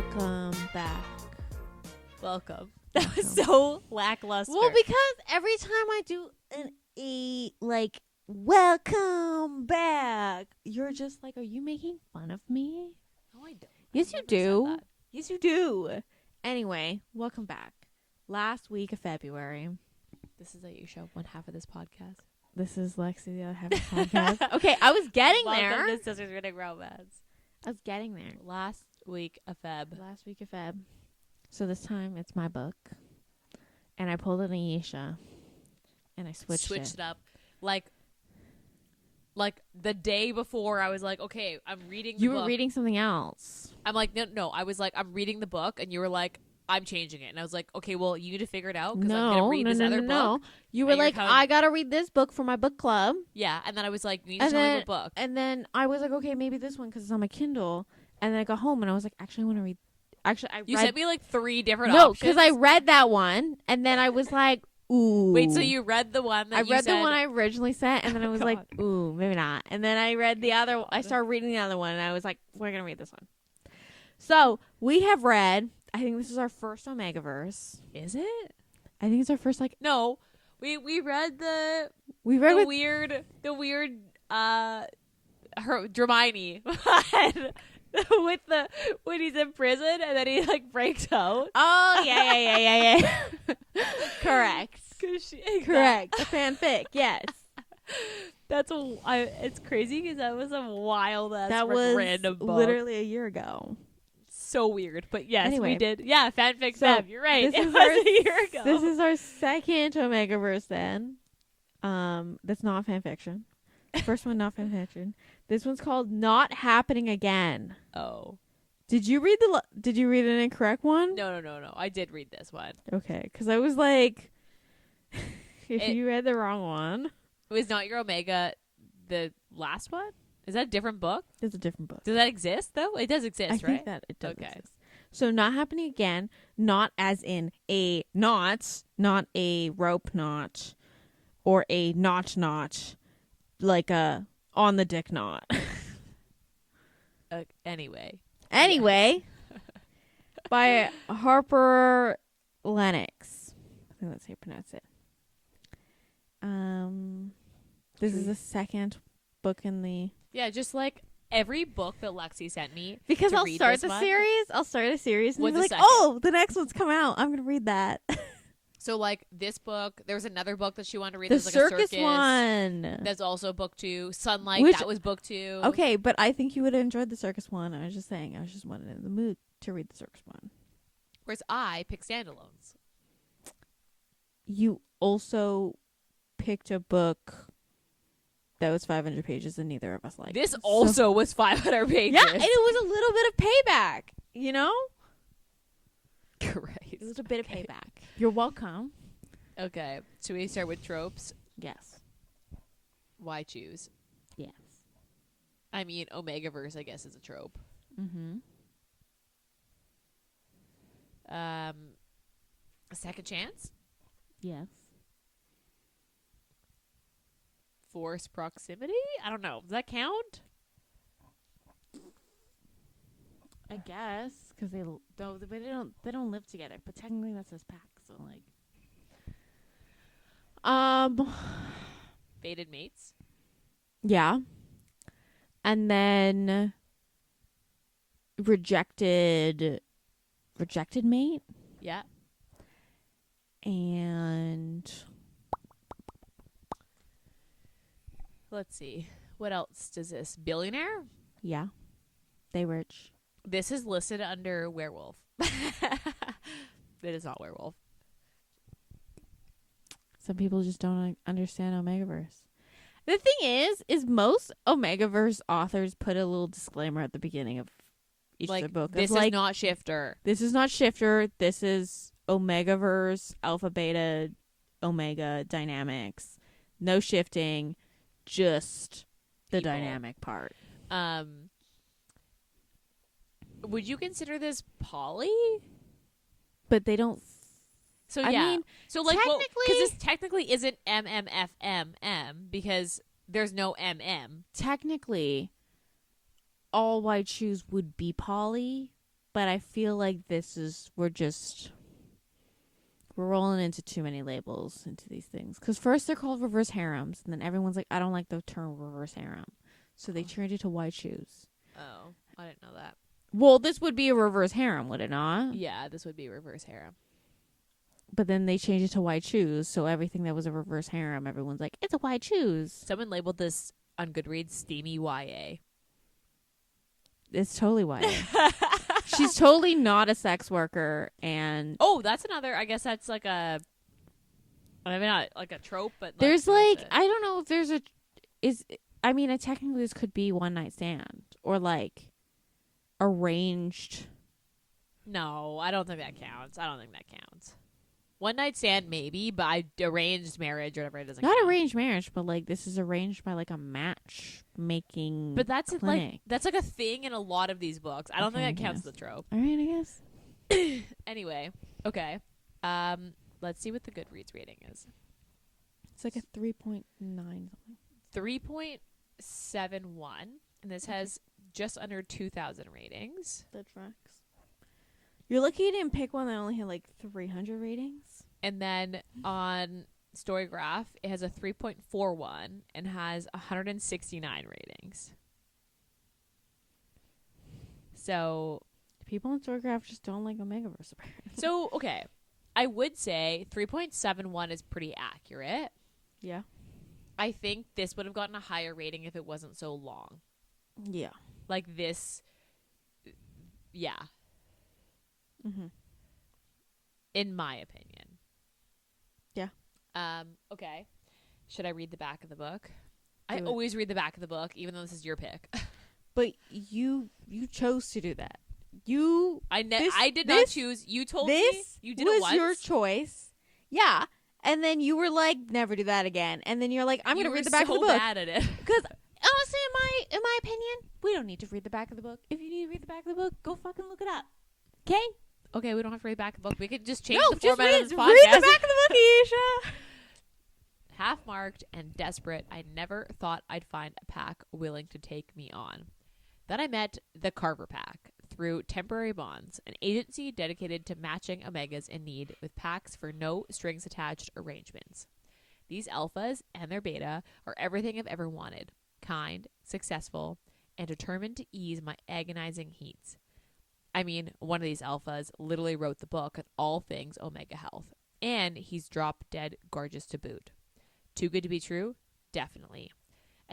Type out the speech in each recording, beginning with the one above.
Welcome back. Welcome. That was so lackluster. Well, because every time I do welcome back, you're just like, are you making fun of me? No, I don't. Yes, you do. Yes, you do. Anyway, welcome back. Last week of February. This is Ayesha, one half of this podcast. This is Lexi, the other half of the podcast. Okay, I was getting there. Welcome to Sisters Reading Romance. I was getting there. Last week of Feb. So this time it's my book. And I pulled an Ayesha. And I switched it up. Like the day before, I was like, okay, I'm reading the book. You were reading something else. I'm like, no. I was like, I'm reading the book. And you were like, I'm changing it. And I was like, okay, well, you need to figure it out. Because I'm going to read this other book. You were like, I got to read this book for my book club. Yeah. And then I was like, you need to tell me what book. And then I was like, okay, maybe this one because it's on my Kindle. And then I got home and I was like, actually, I want to read. Actually, You sent me like 3 different options. No, because I read that one. And then I was like, ooh. Wait, so you read the one that I read the one I originally sent. And then I was like, God. ooh, maybe not. And then I read the other. I started reading the other one. And I was like, we're going to read this one. So we have read. I think this is our first Omegaverse. Is it? I think it's our first No. We read the weird her Hermione with the when he's in prison and then he like breaks out. Oh yeah. Correct. Correct. The fanfic. Yes. It's crazy because that was a wild ass random book. Literally a year ago. So weird, but yes, anyway, we did. Yeah, fanfic. So you're right. This is a year ago. This is our second Omegaverse. Then, that's not fanfiction. First one, not fanfiction. This one's called "Not Happening Again." Oh, did you read an incorrect one? No. I did read this one. Okay, because I was like, if you read the wrong one, it was not your Omega. The last one. Is that a different book? It's a different book. Does that exist, though? It does exist, right? I think that it does exist. So Not Happening Again, not as in a knot, not a rope knot, or a knot, like a on the dick knot. Anyway. By Harper Lennonx. I think that's how you pronounce it. This is the second book in the... Yeah, just like every book that Lexi sent me. Because I'll start a series and be like, oh, the next one's come out. I'm going to read that. So like this book, there was another book that she wanted to read. The There's like circus a circus one. That's also book 2. Sunlight, that was book 2. Okay, but I think you would have enjoyed the circus one. I was just saying, I was just wanted in the mood to read the circus one. Whereas I pick standalones. You also picked a book that was 500 pages and neither of us liked. This also was 500 pages. Yeah, and it was a little bit of payback, you know? Great. It was a bit of payback. You're welcome. Okay, should we start with tropes? Yes. Why choose? Yes. I mean, Omegaverse, I guess, is a trope. Mm-hmm. A second chance? Yes. Forced proximity? I don't know. Does that count? I guess because they don't live together. But technically, that's his pack. So Fated mates. Yeah. And then rejected mate. Yeah. And let's see. What else does this? Billionaire? Yeah. They rich. This is listed under werewolf. It is not werewolf. Some people just don't understand Omegaverse. The thing is most Omegaverse authors put a little disclaimer at the beginning of each of their book. This is not Shifter. This is not Shifter. This is Omegaverse, Alpha, Beta, Omega dynamics. No shifting, just the People. dynamic part. Would you consider this poly? But they don't. So I yeah. mean, so like, technically, because this technically isn't MMFMM because there's no MM. Technically, all white shoes would be poly, but I feel like we're rolling into too many labels into these things. Because first they're called reverse harems, and then everyone's like, I don't like the term reverse harem. So they turned it to white shoes. Oh, I didn't know that. Well, this would be a reverse harem, would it not? Yeah, this would be reverse harem. But then they changed it to white shoes, so everything that was a reverse harem, everyone's like, it's a white shoes. Someone labeled this on Goodreads steamy YA. It's totally YA. She's totally not a sex worker, and that's another. I guess that's like I mean, not like a trope, but there's like I don't know if there's I mean, technically this could be one night stand or like arranged. No, I don't think that counts. One night stand maybe, but arranged marriage or whatever, it doesn't Not count. arranged marriage, but like this is arranged by like a matchmaking. But that's clinic. that's like a thing in a lot of these books. I don't think that counts as a trope. All right, I guess. Anyway, okay. Let's see what the Goodreads rating is. It's like a 3.9 something. 3.71, and this has just under 2,000 ratings. That tracks. You're lucky you didn't pick one that only had like 300 ratings. And then on Storygraph, it has a 3.41 and has 169 ratings. So people on Storygraph just don't like Omegaverse, apparently. So, okay. I would say 3.71 is pretty accurate. Yeah. I think this would have gotten a higher rating if it wasn't so long. Yeah. Like this. Yeah. Mm-hmm. In my opinion. Yeah. Okay. Should I read the back of the book? I always read the back of the book, even though this is your pick. But you chose to do that. I did not choose. You told me you did it once. This was your choice. Yeah. And then you were like, never do that again. And then you're like, I'm going to read the back of the book. You were so bad at it. Because honestly, in my opinion, we don't need to read the back of the book. If you need to read the back of the book, go fucking look it up. Okay? Okay, we don't have to read the back of the book. We could just change the just format of this podcast. read the back of the book, Ayesha. Half-marked and desperate, I never thought I'd find a pack willing to take me on. Then I met the Carver Pack through Temporary Bonds, an agency dedicated to matching Omegas in need with packs for no strings attached arrangements. These alphas and their beta are everything I've ever wanted. Kind, successful, and determined to ease my agonizing heats. I mean, one of these alphas literally wrote the book on all things Omega Health, and he's drop dead gorgeous to boot. Too good to be true? Definitely.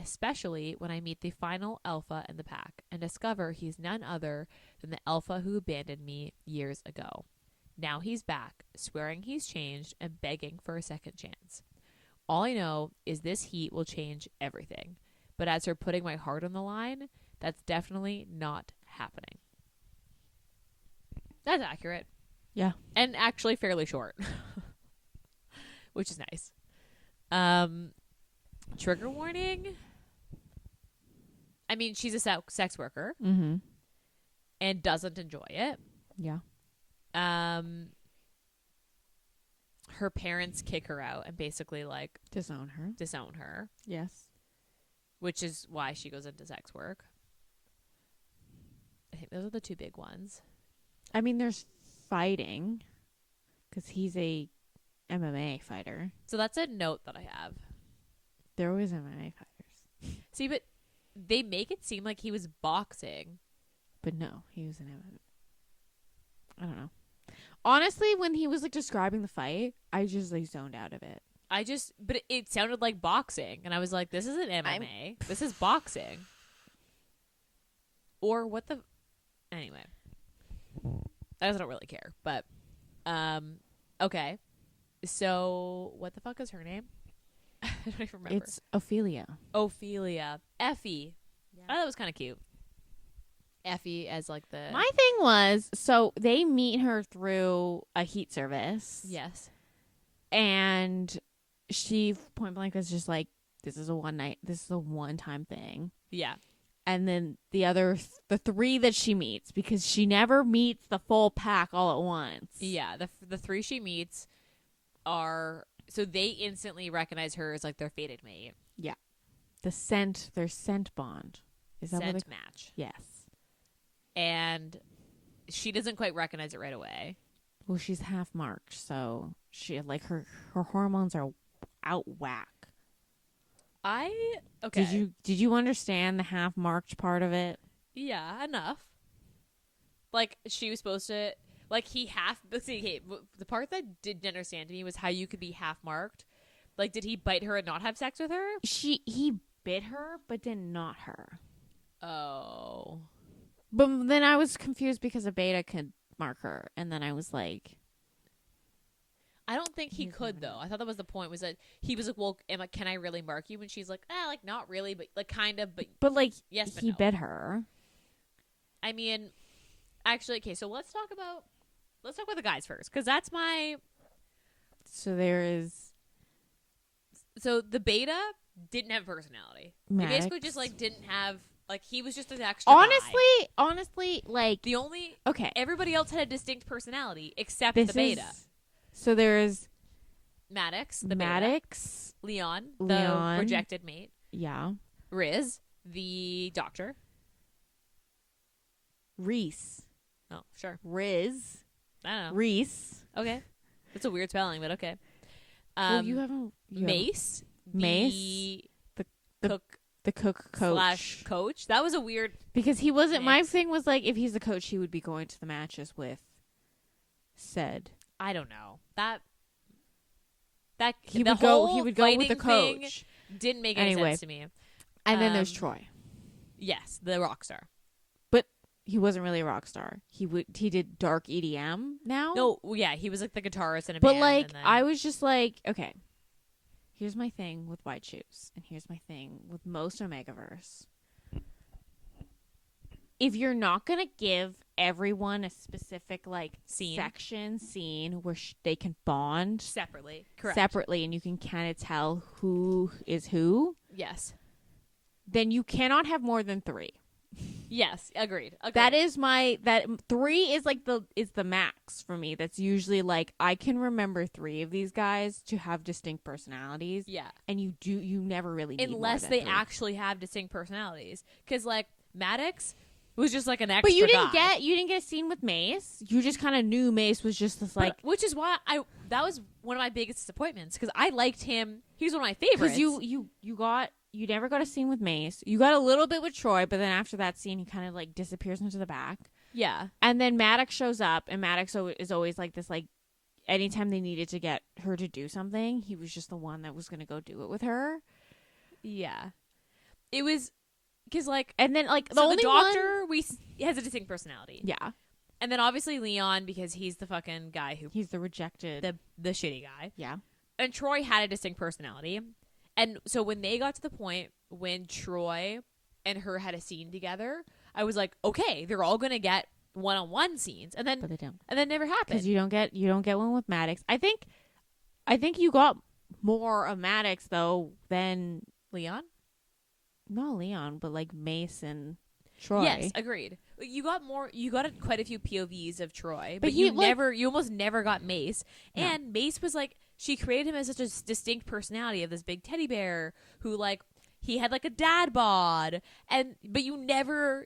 Especially when I meet the final alpha in the pack and discover he's none other than the alpha who abandoned me years ago. Now he's back, swearing he's changed and begging for a second chance. All I know is this heat will change everything. But as for putting my heart on the line, that's definitely not happening. That's accurate. Yeah. And actually fairly short. Which is nice. Trigger warning. I mean, she's a sex worker. Mm-hmm. And doesn't enjoy it. Yeah. Her parents kick her out and basically like Disown her. Yes. Which is why she goes into sex work. I think those are the two big ones. I mean, there's fighting because he's a MMA fighter. So that's a note that I have. They're always MMA fighters. See, but they make it seem like he was boxing. But no, he was an MMA. I don't know. Honestly, when he was like describing the fight, I just like zoned out of it. But it sounded like boxing. And I was like, this isn't MMA. This is boxing. Or what the... Anyway. I just don't really care. But, okay. So, what the fuck is her name? I don't even remember. It's Ophelia. Effie. Yeah. I thought that was kind of cute. Effie as like the... My thing was, so they meet her through a heat service. Yes. And she point blank was just like, this is a one-time thing. Yeah. And then the three that she meets, because she never meets the full pack all at once. Yeah. The three she meets are... So they instantly recognize her as like their fated mate. Yeah. Their scent bond. Is that scent what match. Yes. And she doesn't quite recognize it right away. Well, she's half marked, so she like her hormones are out whack. Okay. Did you understand the half marked part of it? Yeah, enough. Like she was supposed to like he half. See, okay, the part that didn't understand to me was how you could be half marked. Like, did he bite her and not have sex with her? He bit her, but did not her. Oh. But then I was confused because a beta could mark her, and then I was like, I don't think he could though. I thought that was the point. Was that he was like, "Well, can I really mark you?" And she's like, like not really, but like kind of, but like yes, but he no. bit her. I mean, actually, okay. So let's talk about the guys first, because that's my. So there is. So the beta didn't have personality. He basically just like didn't have like he was just an extra. Honestly, like the only everybody else had a distinct personality except the beta. So there's Maddox, the Maddox, beta. Leon, the rejected mate. Yeah. Riz, the doctor. Reese. Oh, sure. Riz. I don't know. Reese. Okay. It's a weird spelling, but okay. Well, you haven't. Mace. Mace. The cook. The coach. /coach. That was a weird. Because he wasn't. Mix. My thing was like, if he's the coach, he would be going to the matches with. I don't know that he would go. He would go with the coach. coach. Didn't make any sense to me. And then there's Troy. Yes, the rock star. But he wasn't really a rock star. He did dark EDM now. No, yeah, he was like the guitarist in a band. But like, I was just like, okay, here's my thing with White Shoes, and here's my thing with most Omegaverse. If you're not gonna give everyone a specific like scene where they can bond separately, and you can kind of tell who is who, yes, then you cannot have more than 3. Yes, agreed. That is that 3 is like the max for me. That's usually like I can remember 3 of these guys to have distinct personalities. Yeah, and you never really need unless more than they 3. actually have distinct personalities. Because like Maddox was just like an extra. But you didn't get a scene with Mace. You just kind of knew Mace was just this like, which is why that was one of my biggest disappointments, because I liked him. He was one of my favorites. Because you never got a scene with Mace. You got a little bit with Troy, but then after that scene, he kind of like disappears into the back. Yeah, and then Maddox shows up, and Maddox is always like this like. Anytime they needed to get her to do something, he was just the one that was going to go do it with her. Yeah, it was. Because like, and then like the doctor has a distinct personality. Yeah, and then obviously Leon, because he's the fucking guy he's the rejected, the shitty guy. Yeah, and Troy had a distinct personality, and so when they got to the point when Troy and her had a scene together, I was like, okay, they're all gonna get one-on-one scenes, and then but they don't, and then never happened because you don't get one with Maddox. I think you got more of Maddox though than Leon. Not Leon, but like Mace and Troy. Yes, agreed. You got quite a few POVs of Troy, but you almost never got Mace. No. And Mace was like, she created him as such a distinct personality of this big teddy bear who like he had like a dad bod, but you never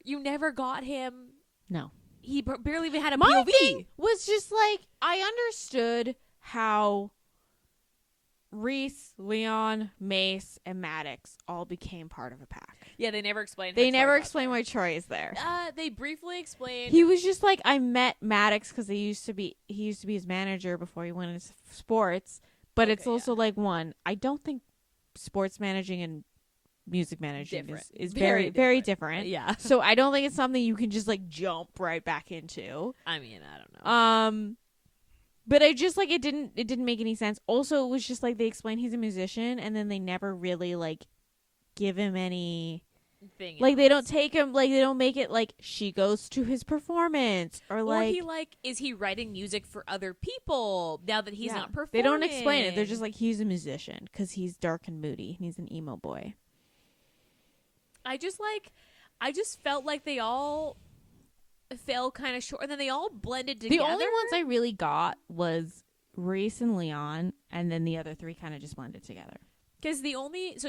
got him. No, he barely even had a My POV. Thing was just like I understood how Reese, Leon, Mace, and Maddox all became part of a pack. Yeah, they never explained. They never explained why Troy is there. They briefly explained. He was just like, I met Maddox because he used to be his manager before he went into sports. But it's also like I don't think sports managing and music managing is very, very different. Yeah. So I don't think it's something you can just like jump right back into. I mean, I don't know. But I just like it didn't make any sense. Also, it was just like they explained he's a musician, and then they never really like give him any thing. Like they don't take him, like they don't make it like she goes to his performance or he is he writing music for other people now that he's not performing? They don't explain it. They're just like he's a musician because he's dark and moody. He's an emo boy. I just felt like they all fell kind of short, and then they all blended together. The only ones I really got was Reese and Leon, and then the other 3 kind of just blended together. Because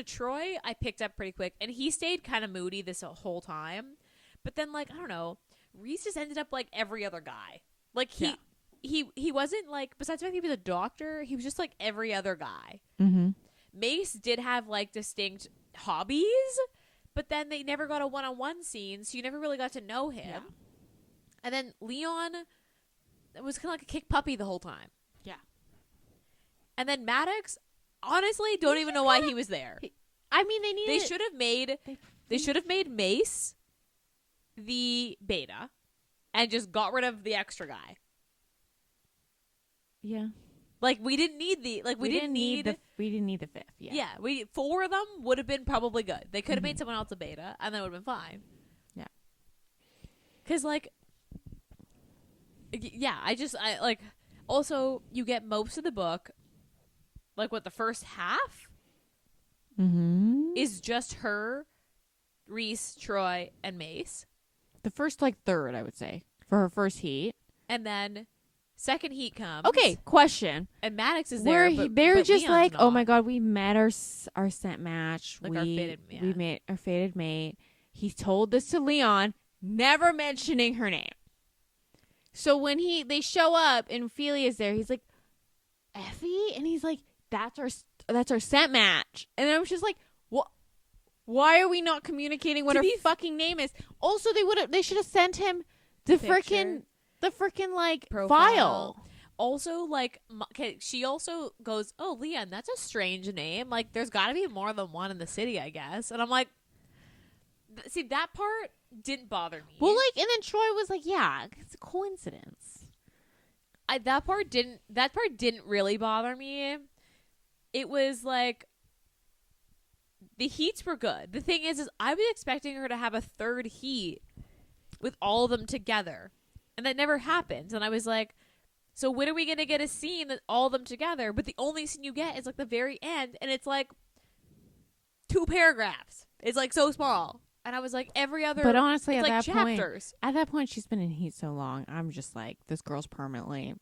Troy I picked up pretty quick, and he stayed kind of moody this whole time. But then, like, I don't know, Reese just ended up like every other guy. Like he wasn't like, besides the fact that he was a doctor, he was just like every other guy. Mm-hmm. Mace did have like distinct hobbies, but then they never got a one-on-one scene, so you never really got to know him. Yeah. And then Leon was kind of like a kick puppy the whole time. Yeah. And then Maddox, honestly, don't even know why he was there. I mean, They should have made Mace the beta and just got rid of the extra guy. Yeah. Like we didn't need we didn't need the fifth. Yeah. Yeah, 4 of them would have been probably good. They could have made someone else a beta and that would have been fine. Yeah. Cuz like yeah, I like also you get most of the book, like what, the first half is just her, Reese, Troy, and Mace. The first like third, I would say, for her first heat. And then second heat comes. Okay, question. And Maddox is Where there. they're but just Leon's like, not. oh my god, we met our scent match. Like our fated mate. We made our fated mate. He told this to Leon, never mentioning her name. So when they show up and Ophelia's there, he's like, Effie? And he's like, that's our scent match. And I was just like, what? Why are we not communicating what her fucking name is? Also, they should have sent him the freaking like profile. file. Also, like, she also goes, oh, Leon, that's a strange name. Like, there's got to be more than one in the city, I guess. And I'm like, see, that part didn't bother me. Well, like, and then Troy was like, yeah, it's a coincidence. That part didn't really bother me. It was like, the heats were good. The thing is I was expecting her to have a third heat with all of them together. And that never happened. And I was like, so when are we going to get a scene that all of them together? But the only scene you get is like the very end. And it's like 2 paragraphs. It's like so small. And I was like, every other. But honestly, it's at like that chapters. point, she's been in heat so long. I'm just like, this girl's permanently.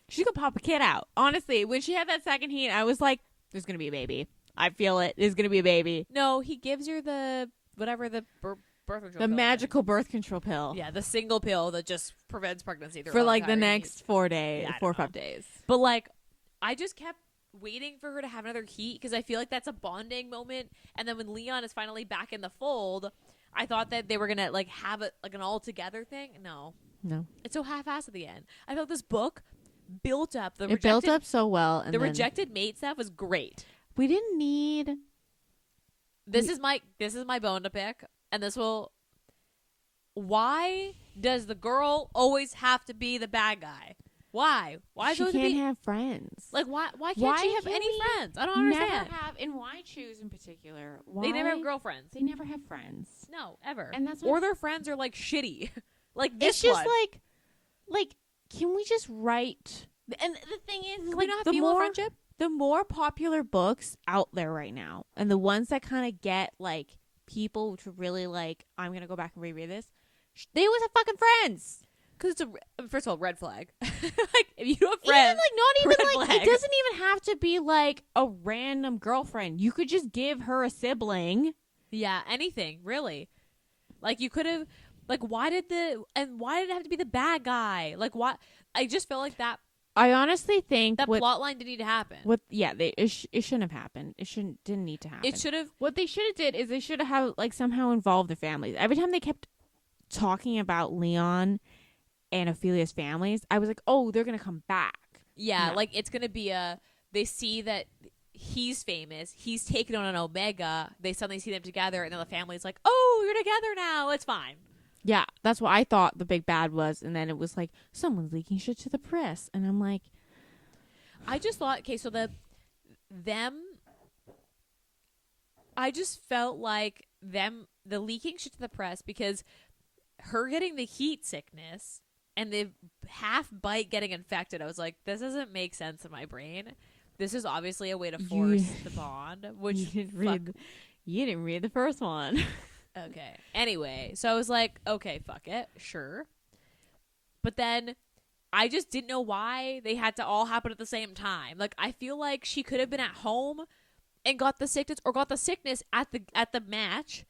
She could pop a kid out. Honestly, when she had that second heat, I was like, there's going to be a baby. I feel it. There's going to be a baby. No, he gives her the birth control pill. The magical birth control pill. Yeah, the single pill that just prevents pregnancy for like the entire next heat. 4 days, Yeah, 4 or 5 days. But like, I just kept waiting for her to have another heat because I feel like that's a bonding moment. And then when Leon is finally back in the fold, I thought that they were gonna like have it like an all together thing. No, it's so half-assed at the end. I felt this book built up. It built up so well, and the then rejected mate stuff was great. We didn't need. This is my bone to pick, and this will. Why does the girl always have to be the bad guy? Why? Why she can't have friends? Like why can't she have any friends? I don't understand. Never have, and why choose in particular? Why? They never have girlfriends. They never have friends. No, ever. And that's or their friends are like shitty. Like this it's just one. like can we just write? And the thing is, Can like we not have the female more friendship? the more popular books out there right now, and the ones that kind of get like people to really like, I'm gonna go back and reread this. They always have fucking friends. Because it's first of all, red flag. Like, if you don't have friends, not even red like, flag. it doesn't even have to be like a random girlfriend. You could just give her a sibling. Yeah, anything, really. Like, you could have, like, why did it have to be the bad guy? Like, why? I just felt like that I honestly think plot line didn't need to happen. It shouldn't have happened. Didn't need to happen. It should have. What they should have did is they should have like somehow involved the families. Every time they kept talking about Leon and Ophelia's families, I was like, oh, they're gonna come back. Yeah, No. like it's gonna be they see that he's famous, he's taken on an Omega, they suddenly see them together, and then the family's like, oh, you're together now, it's fine. Yeah, that's what I thought the big bad was, and then it was like, someone's leaking shit to the press, and I'm like, I just thought, okay, so I just felt like the leaking shit to the press because her getting the heat sickness and the half bite getting infected, I was like, this doesn't make sense in my brain. This is obviously a way to force the bond, which you didn't read the first one. Okay. Anyway, so I was like, okay, fuck it, sure. But then I just didn't know why they had to all happen at the same time. Like, I feel like she could have been at home and got the sickness, or got the sickness at the match,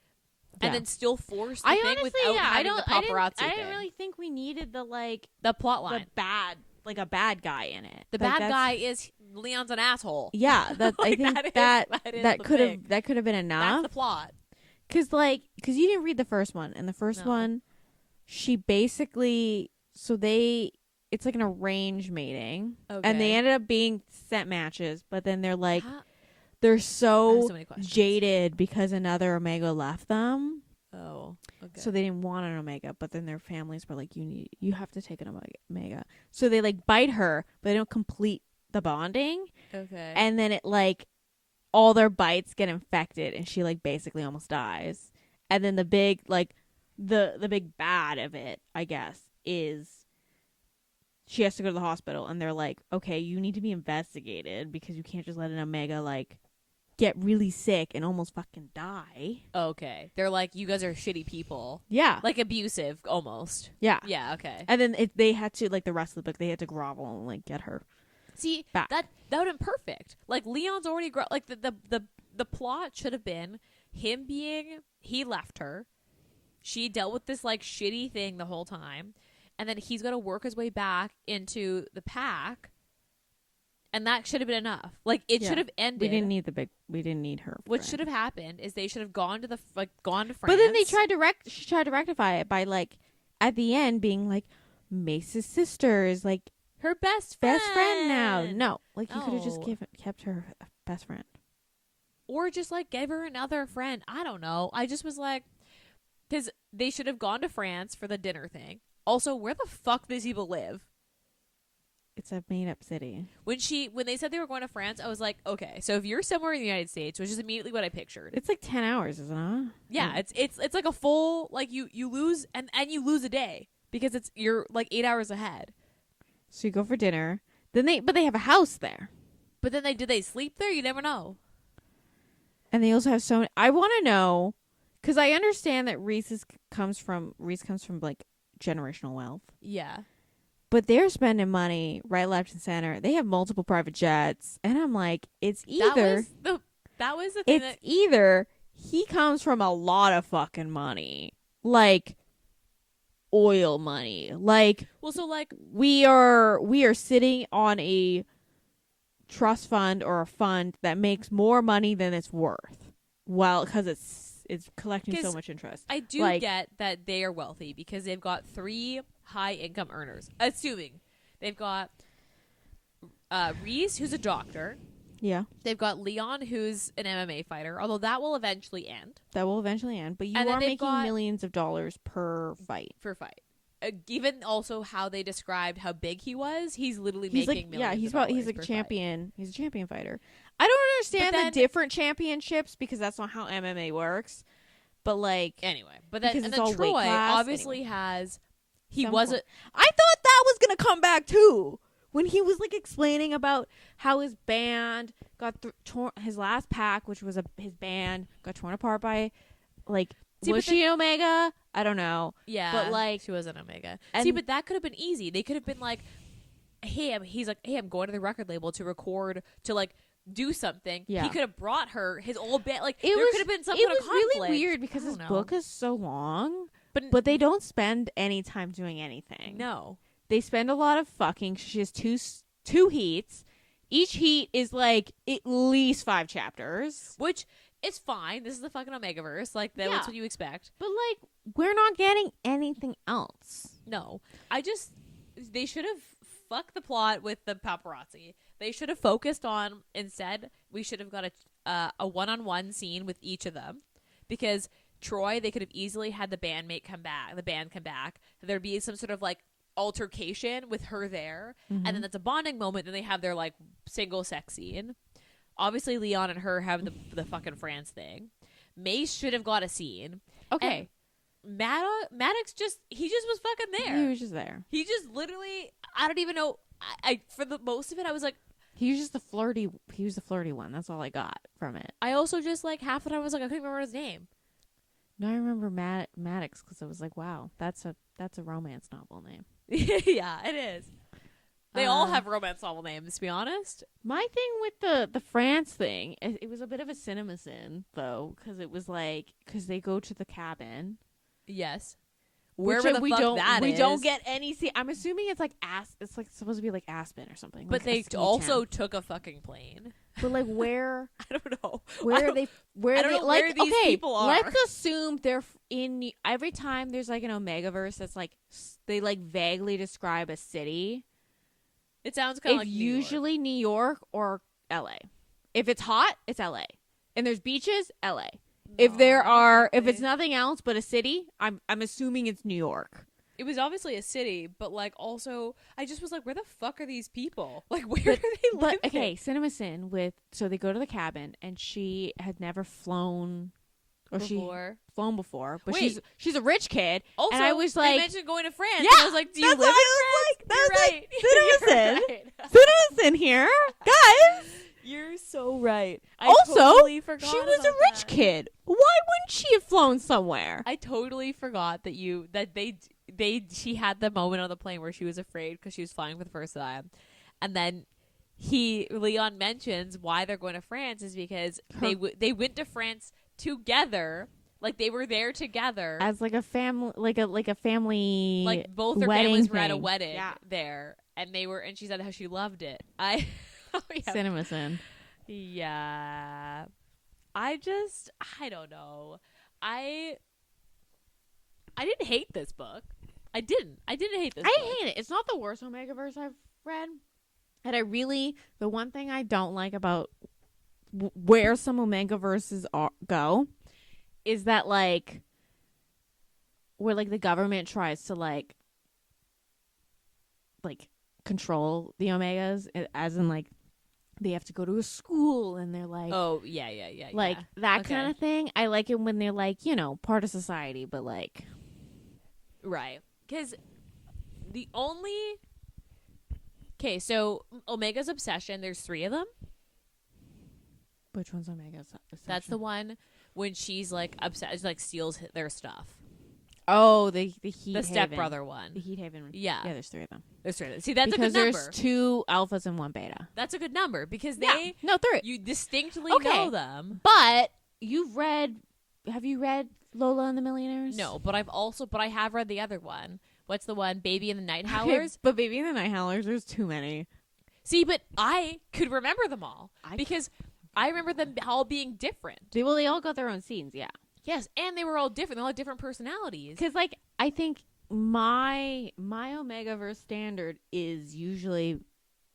and then still force the I thing honestly, without yeah, having the paparazzi I thing. didn't really think we needed the plot line. a bad guy in it. The bad guy is Leon's an asshole. Yeah, that I think that could have been enough. That's the plot. Cause you didn't read the first one, and the first one, she basically it's like an arranged mating, and they ended up being set matches, but then they're like. They're so jaded because another Omega left them. Oh, okay. So they didn't want an Omega, but then their families were like, you have to take an Omega. So they like bite her, but they don't complete the bonding. Okay. And then it like all their bites get infected, and she like basically almost dies. And then the big like the big bad of it, I guess, is she has to go to the hospital, and they're like, okay, you need to be investigated because you can't just let an Omega like get really sick and almost fucking die. Okay. They're like, you guys are shitty people. Yeah. Like abusive, almost. Yeah. Yeah, okay. And then they had to, like the rest of the book, they had to grovel and like get her See, back. that would have been perfect. Like Leon's already, like the plot should have been him he left her. She dealt with this like shitty thing the whole time. And then he's got to work his way back into the pack. And that should have been enough. Like it should have ended. We didn't need her. What should have happened is they should have gone to France. But then she tried to rectify it by like at the end being like Mace's sister is like her best friend now. No, like you could have just kept her best friend. Or just like gave her another friend. I don't know. I just was like, because they should have gone to France for the dinner thing. Also, where the fuck these people live? It's a made-up city. When they said they were going to France, I was like, okay, so if you're somewhere in the United States, which is immediately what I pictured. It's like 10 hours, isn't it? Yeah, it's like a full, like you lose, and you lose a day because you're like 8 hours ahead. So you go for dinner. But they have a house there. But then did they sleep there? You never know. And they also have I want to know, because I understand that Reese comes from like generational wealth. Yeah. But they're spending money right, left, and center. They have multiple private jets. And I'm like, it's either... That was the thing. It's either he comes from a lot of fucking money. Like, oil money. Like... Well, so like... We are sitting on a trust fund or a fund that makes more money than it's worth. Well, because it's collecting so much interest. I do get that they are wealthy because they've got 3 high income earners. Assuming they've got Reese, who's a doctor. Yeah. They've got Leon, who's an MMA fighter, although that will eventually end. But you are making millions of dollars per fight. Given also how they described how big he was, he's literally making millions. Yeah, he's like a champion. Fight. He's a champion fighter. I don't understand the different championships because that's not how MMA works. But like anyway, but then and then Troy obviously has. I thought that was gonna come back too when he was like explaining about how his band got torn. His last pack, which was his band, got torn apart by like. Was she an Omega? I don't know. Yeah, but like she was an Omega. But that could have been easy. They could have been like, "Hey, I'm going to the record label to record to like do something." Yeah. He could have brought her his old band. Like there could have been some kind of conflict. It was really weird because his book is so long, but they don't spend any time doing anything. No, they spend a lot of fucking. She has two heats. Each heat is like at least 5 chapters, which. It's fine. This is the fucking Omegaverse. Like, that's what you expect. But, like, we're not getting anything else. No. They should have fucked the plot with the paparazzi. They should have focused on, instead, we should have got a one-on-one scene with each of them. Because Troy, they could have easily had the band come back. There'd be some sort of, like, altercation with her there. Mm-hmm. And then that's a bonding moment. Then they have their, like, single sex scene. Obviously, Leon and her have the fucking France thing. Mace should have got a scene. Okay. Maddox he just was fucking there. He was just there. He just literally, I don't even know. I for the most of it, I was like. He was the flirty one. That's all I got from it. I also just like half the time I was like, I couldn't remember his name. No, I remember Maddox because I was like, wow, that's a romance novel name. Yeah, it is. They all have romance novel names, to be honest. My thing with the France thing, it was a bit of a cinema sin, though, because it was like, because they go to the cabin. Yes. Wherever the we fuck don't, that we is. don't get any. See, I'm assuming it's like it's like supposed to be like Aspen or something. But like they also took a fucking plane. But like where? I don't know. Where are they? Where I are don't they? know Like where these okay, people are. let's assume they're in. Every time there's like an Omegaverse that's like they like vaguely describe a city. It sounds kind of like usually New York or LA. If it's hot, it's LA. And there's beaches, LA. If it's nothing else but a city, I'm assuming it's New York. It was obviously a city, but like also, I just was like, where the fuck are these people? Like, where do they live? But okay, Cinema Sin so they go to the cabin, and she had never flown flown before, but Wait. she's a rich kid. Also, and I was like, they mentioned going to France. Yeah, and I was like, do you live in France? You're right. Cinema You're right. Cinema Sin here, guys. You're so right. I Also, totally forgot she was a about rich that. kid. Why wouldn't she have flown somewhere? I totally forgot that she had the moment on the plane where she was afraid because she was flying for the first time, and then Leon mentions why they're going to France is because they went to France together, like they were there together as like a family, like a family, like both their wedding families were at a thing. wedding there, and she said how she loved it. Cinema Sin. Yeah. I don't know. I didn't hate this book. I didn't hate this book. I hate it. It's not the worst Omegaverse I've read. And the one thing I don't like about where some Omegaverses go is that like where like the government tries to like control the Omegas, as in like they have to go to a school and they're like, oh yeah, like that kind of thing. I like it when they're like, part of society, but like, right? Because so Omega's Obsession, there's 3 of them. Which one's Omega's Obsession? That's the one when she's like obsessed, like steals their stuff. Oh, the Heat The Haven. stepbrother one. The Heat Haven. Yeah. Yeah, there's 3 of them. There's 3 of them. See, that's because a good number. There's 2 alphas and 1 beta. That's a good number because No, 3. You distinctly Okay. know them. But have you read Lola and the Millionaires? No, but I have read the other one. What's the one? Baby and the Night Howlers? But Baby and the Night Howlers, there's too many. See, but I could remember them all because I remember them all being different. They all got their own scenes, yeah. Yes, and they were all different. They all had different personalities. Because, like, I think my Omegaverse standard is usually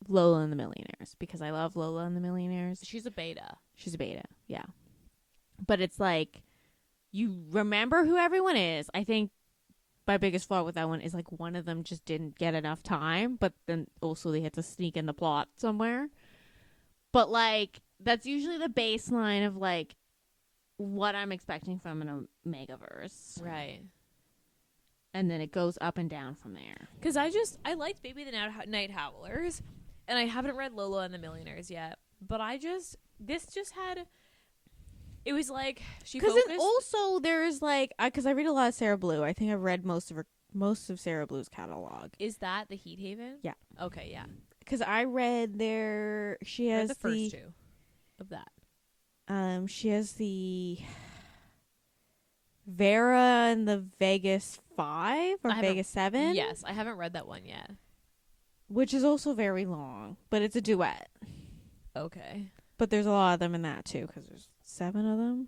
Lola and the Millionaires because I love Lola and the Millionaires. She's a beta. She's a beta, yeah. But it's like, you remember who everyone is. I think my biggest flaw with that one is, like, one of them just didn't get enough time, but then also they had to sneak in the plot somewhere. But, like, that's usually the baseline of, like, what I'm expecting from an Omegaverse. Right. And then it goes up and down from there. Because I liked Baby the Night Howlers, and I haven't read Lola and the Millionaires yet, but this just had, it was like, she focused. Because also there's like, because I read a lot of Sarah Blue. I think I've read most of Sarah Blue's catalog. Is that the Heat Haven? Yeah. Okay, yeah. Because I read she has the first 2 of that. She has the Vera and the Vegas 5 or Vegas 7. Yes, I haven't read that one yet. Which is also very long, but it's a duet. Okay. But there's a lot of them in that too, because there's 7 of them.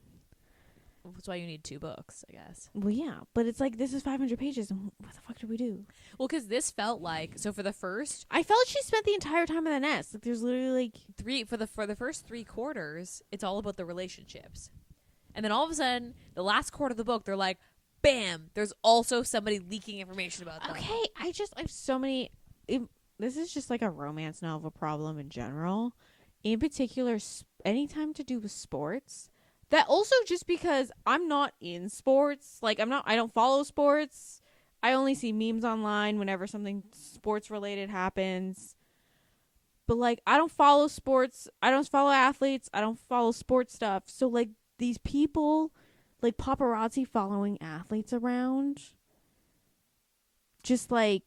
That's why you need 2 books, I guess. Well, yeah, but it's like, this is 500 pages, and what the fuck do we do? Well, because this felt like, so for the first, I felt she spent the entire time in the nest. Like, there's literally like for the first 3 quarters, it's all about the relationships, and then all of a sudden, the last quarter of the book, they're like, bam, there's also somebody leaking information about them. Okay, I have so many. This is just like a romance novel problem in general. In particular, anytime to do with sports. That also just because I'm not in sports. Like, I don't follow sports. I only see memes online whenever something sports related happens. But, like, I don't follow sports. I don't follow athletes. I don't follow sports stuff. So, like, these people, like, paparazzi following athletes around. Just like,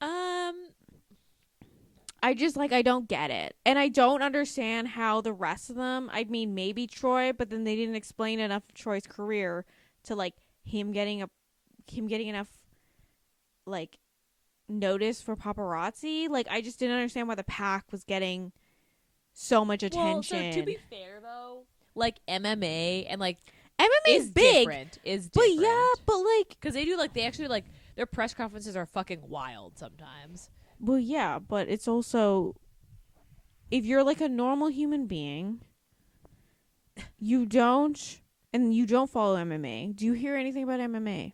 I just like I don't get it. And I don't understand how the rest of them, I mean maybe Troy, but then they didn't explain enough of Troy's career to like him getting enough like notice for paparazzi. Like I just didn't understand why the pack was getting so much attention. Well, so to be fair though, like MMA and like MMA is big, different. But yeah, but like because they actually like their press conferences are fucking wild sometimes. Well, yeah, but it's also if you're like a normal human being, you don't follow MMA. Do you hear anything about MMA?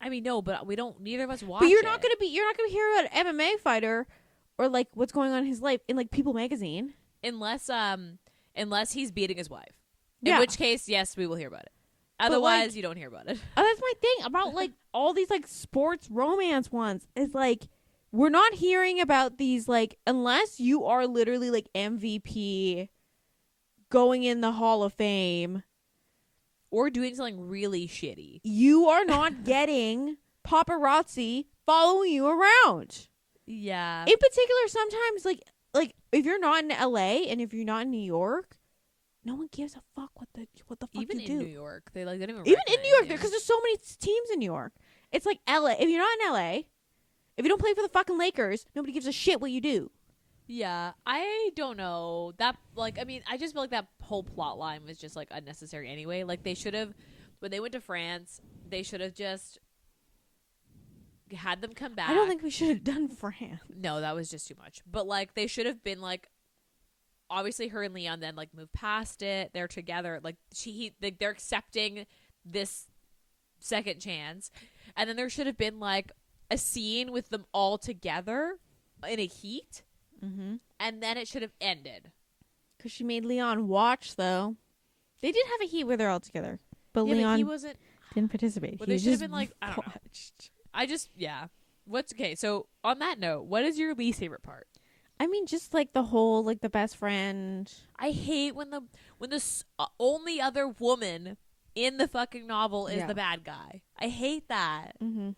I mean, no, but we don't. Neither of us watch. But you're not gonna hear about an MMA fighter or like what's going on in his life in like People magazine, unless he's beating his wife. Yeah. In which case, yes, we will hear about it. Otherwise, like, you don't hear about it. That's my thing about like all these like sports romance ones. Is like we're not hearing about these like unless you are literally like MVP, going in the Hall of Fame. Or doing something really shitty. You are not getting paparazzi following you around. Yeah. In particular, sometimes like if you're not in LA and if you're not in New York, no one gives a fuck what the fuck even you do. Even in New York, they like don't even. Even in New York, because there's so many teams in New York. It's like LA. If you're not in LA, if you don't play for the fucking Lakers, nobody gives a shit what you do. Yeah, I don't know that. Like, I mean, I just feel like that whole plot line was just like unnecessary anyway. Like, they should have, when they went to France, they should have just had them come back. I don't think we should have done France. No, that was just too much. But like, they should have been like, obviously, her and Leon then like move past it. They're together. Like they're accepting this second chance, and then there should have been like a scene with them all together in a heat. Mm-hmm. And then it should have ended. Because she made Leon watch, though. They did have a heat where they're all together. But yeah, Leon he wasn't, didn't participate. Well, he they should have just been like, I don't know. watched. I just, yeah. What's okay? So, on that note, what is your least favorite part? I mean, just like the whole, like the best friend. I hate when the only other woman in the fucking novel is the bad guy. I hate that. Mm-hmm.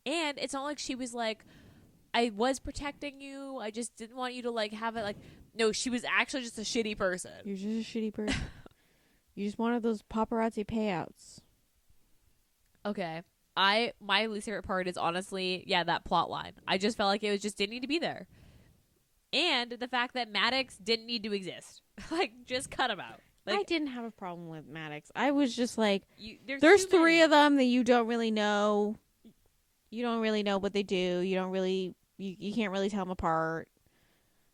And it's not like she was like, I was protecting you. I just didn't want you to like have it like. No, she was actually just a shitty person. You're just a shitty person. You just wanted those paparazzi payouts. Okay. My least favorite part is honestly, that plot line. I just felt like it was just didn't need to be there. And the fact that Maddox didn't need to exist. Like, just cut him out. Like, I didn't have a problem with Maddox. I was just like, there's three of them that you don't really know. You don't really know what they do. You don't really, you can't really tell them apart.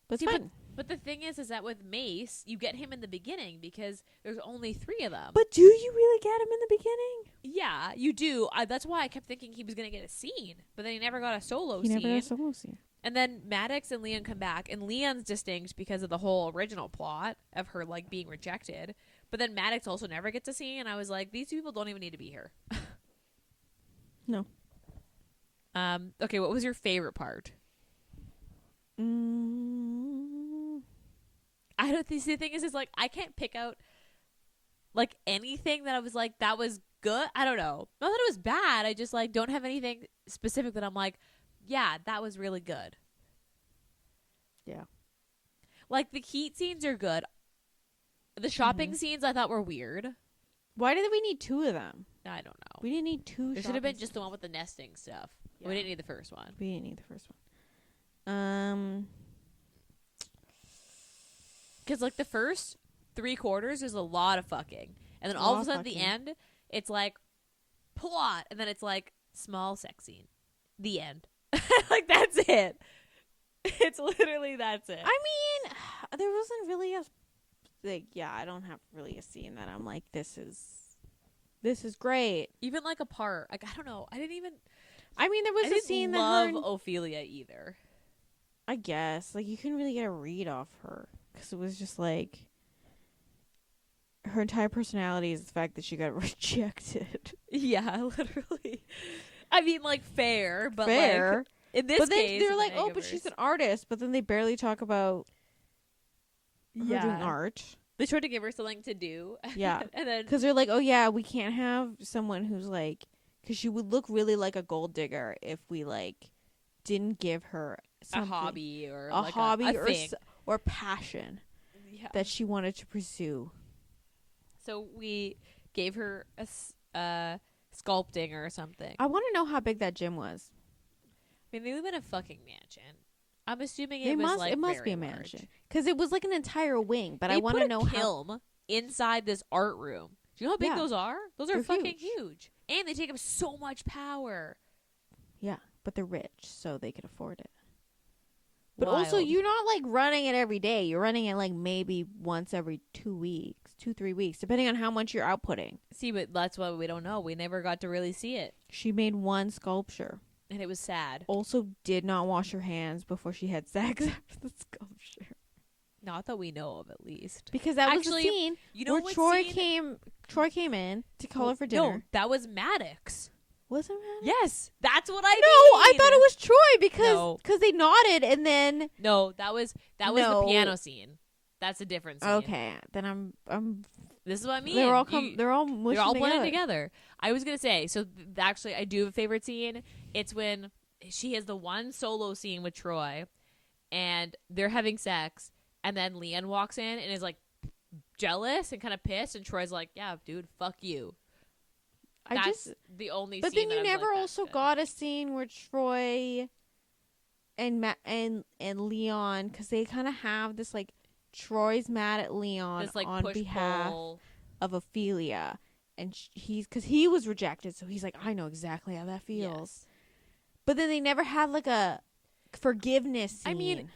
But it's fine. But the thing is that with Mace, you get him in the beginning because there's only 3 of them. But do you really get him in the beginning? Yeah, you do. That's why I kept thinking he was going to get a scene. But then he never got a solo scene. He never got a solo scene. And then Maddox and Leon come back. And Leon's distinct because of the whole original plot of her, like, being rejected. But then Maddox also never gets a scene. And I was like, these people don't even need to be here. No. Okay, what was your favorite part? I don't think the thing is like I can't pick out like anything that I was like that was good. I don't know. Not that it was bad. I just like don't have anything specific that I'm like, yeah, that was really good. Yeah. Like the heat scenes are good. The shopping scenes I thought were weird. Why did we need 2 of them? I don't know. We didn't need 2. There should have been just the one with the nesting stuff. Yeah. We didn't need the first one. We didn't need the first one. Because like the first 3/4 is a lot of fucking, and then all of a sudden at the end, it's like plot, and then it's like small sex scene. The end. Like that's it. It's literally that's it. I mean, there wasn't really a like. Yeah, I don't have really a scene that I'm like, this is great. Even like a part. Like I don't know. I didn't even. I mean, there was a scene that I didn't love Ophelia either. I guess like you couldn't really get a read off her. Because it was just like her entire personality is the fact that she got rejected. Yeah, literally. I mean, like fair, but fair. Like, in this but then case, they're like, oh, but she's an artist. But then they barely talk about her doing art. They tried to give her something to do. Yeah, and then because they're like, oh yeah, we can't have someone who's like, because she would look really like a gold digger if we like didn't give her a something, hobby or a like hobby a thing. or passion that she wanted to pursue. So we gave her a sculpting or something. I want to know how big that gym was. I mean, they live in a fucking mansion. I'm assuming It was like must very be a large. mansion because it was like an entire wing. But They I want to put a know how. kiln inside this art room. Do you know how big Yeah. those are? Those are They're fucking huge. And they take up so much power. Yeah, but they're rich, so they can afford it. But Wild. also, you're not like running it every day. You're running it like maybe once every 2 weeks, 3 weeks, depending on how much you're outputting. See, but that's what we don't know. We never got to really see it. She made one sculpture. And it was sad. Also, did not wash her hands before she had sex after the sculpture. Not that we know of, at least. Because that Actually, was the scene you know where what Troy came in to call her for dinner. No, that was Maddox. Was it Maddox? Yes, that's what I mean. No, I thought it was Troy No. because they nodded and then. No, that was the No. piano scene. That's a different scene. Okay, then I'm. This is what I mean. They're all They're all mushing blending together. I was gonna say, so actually, I do have a favorite scene. It's when she has the one solo scene with Troy, and they're having sex, and then Leanne walks in and is like jealous and kind of pissed, and Troy's like, "Yeah, dude, fuck you." That's the only. But scene then you that I was never like, also that's good. got a scene where Troy and Leon, because they kind of have this like Troy's mad at Leon this like on push behalf pull. of Ophelia, and he's because he was rejected, so he's like, I know exactly how that feels. Yes. But then they never had like a forgiveness scene. I mean,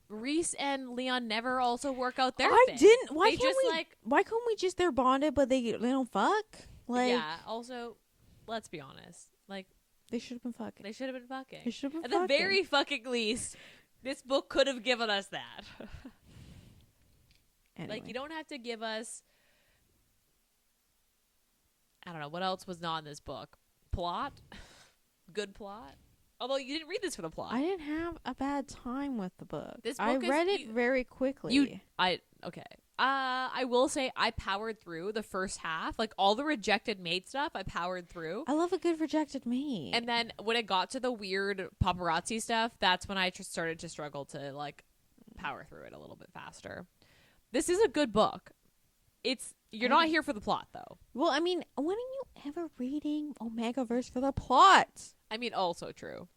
Reese and Leon never also work out their I thing. didn't. Why They can't just we? like Why couldn't we just they're bonded, but they don't fuck? Like yeah. Also, let's be honest. Like they should have been fucking. they should have been fucking. They should have been At fucking. the very fucking least, this book could have given us that. Anyway. Like, you don't have to give us. I don't know what else was not in this book. Plot, good plot. Although you didn't read this for the plot. I didn't have a bad time with the book. This I book is- read it you- very quickly. Okay. I will say I powered through the first half, like all the rejected maid stuff. I powered through. I love a good rejected maid. And then when it got to the weird paparazzi stuff, that's when I started to struggle to like power through it a little bit faster. This is a good book. You're not here for the plot though. well, I mean, when are you ever reading Omegaverse for the plot? I mean, also true.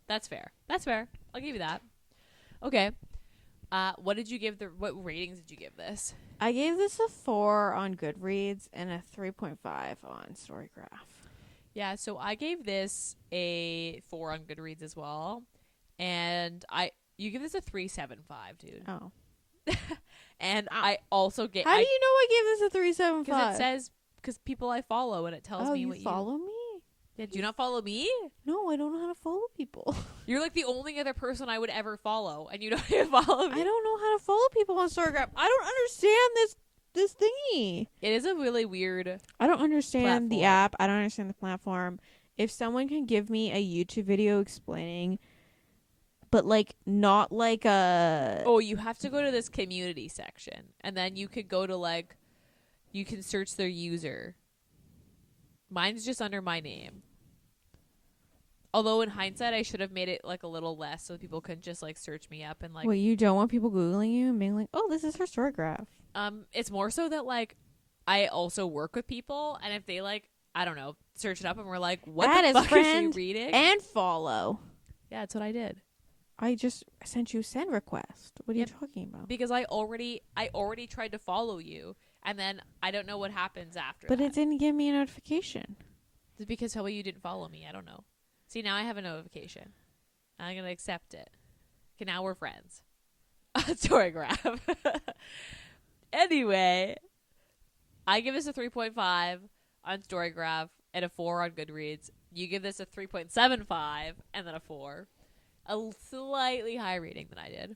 That's fair. I'll give you that. Okay. What ratings did you give this? I gave this a 4 on Goodreads and a 3.5 on Storygraph. Yeah, so I gave this a 4 on Goodreads as well. And you give this a 3.75, dude. Oh. And I also gave How do you know I gave this a 3.75? because it says because people I follow and it tells me you what follow me? Yeah, do you not follow me? No, I don't know how to follow people. You're like the only other person I would ever follow, and you don't even follow me. I don't know how to follow people on Storygraph. I don't understand this thingy. It is a really weird. I don't understand the platform. app. I don't understand the platform. If someone can give me a YouTube video explaining, but like not like a Oh, you have to go to this community section, and then you could go to like, you can search their user. Mine's just under my name. Although in hindsight, I should have made it like a little less so people could just like search me up and like. Wait, you don't want people Googling you and being like, oh, this is her Storygraph. It's more so that like I also work with people, and if they like, I don't know, search it up and we're like, what Add the as fuck is she friend reading? and follow. Yeah, that's what I did. I just sent you a send request. What are Yep. you talking about? Because I already tried to follow you, and then I don't know what happens after. But that. it didn't give me a notification. It's because how you didn't follow me. I don't know. See, now I have a notification. I'm gonna accept it. Okay, now we're friends. Storygraph. Anyway, I give this a 3.5 on Storygraph and a 4 on Goodreads. You give this a 3.75 and then a 4. A slightly higher rating than I did.